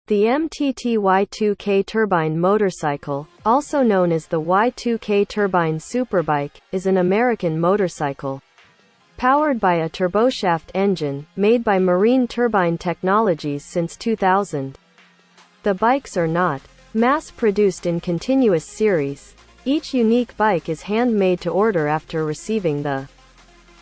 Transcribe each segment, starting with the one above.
The MTT Y2K turbine motorcycle, also known as the Y2K turbine superbike, is an American motorcycle powered by a turboshaft engine, made by Marine Turbine Technologies since 2000. The bikes are not mass-produced in continuous series. Each unique bike is handmade to order after receiving the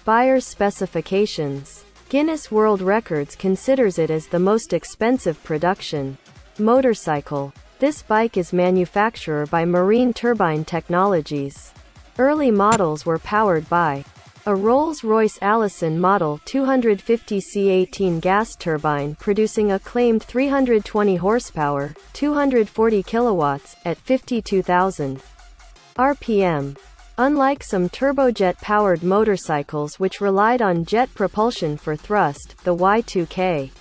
buyer's specifications. Guinness World Records considers it as the most expensive production motorcycle. This bike is manufactured by Marine Turbine Technologies. Early models were powered by a Rolls-Royce Allison Model 250 C18 gas turbine producing a claimed 320 horsepower, 240 kilowatts, at 52,000 RPM. Unlike some turbojet-powered motorcycles which relied on jet propulsion for thrust, the Y2K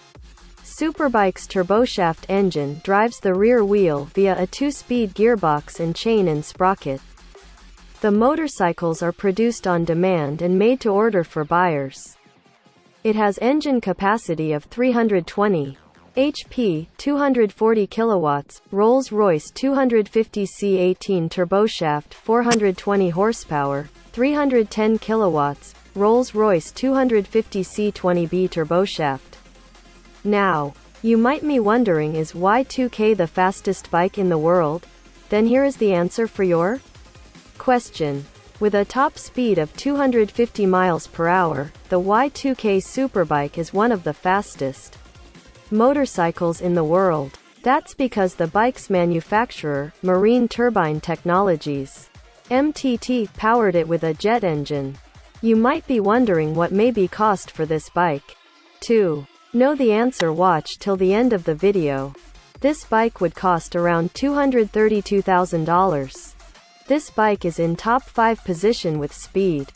Superbike's turboshaft engine drives the rear wheel via a 2-speed gearbox and chain and sprocket. The motorcycles are produced on demand and made to order for buyers. It has engine capacity of 320 HP, 240 kilowatts, Rolls-Royce 250 C18 turboshaft, 420 horsepower, 310 kilowatts, Rolls-Royce 250 C20B turboshaft. Now, you might be wondering, is Y2K the fastest bike in the world? Then here is the answer for your question. With a top speed of 250 miles per hour, the Y2K Superbike is one of the fastest motorcycles in the world. That's because the bike's manufacturer, Marine Turbine Technologies, MTT, powered it with a jet engine. You might be wondering what may be cost for this bike. To know the answer, watch till the end of the video. This bike would cost around $232,000. This bike is in top 5 position with speed.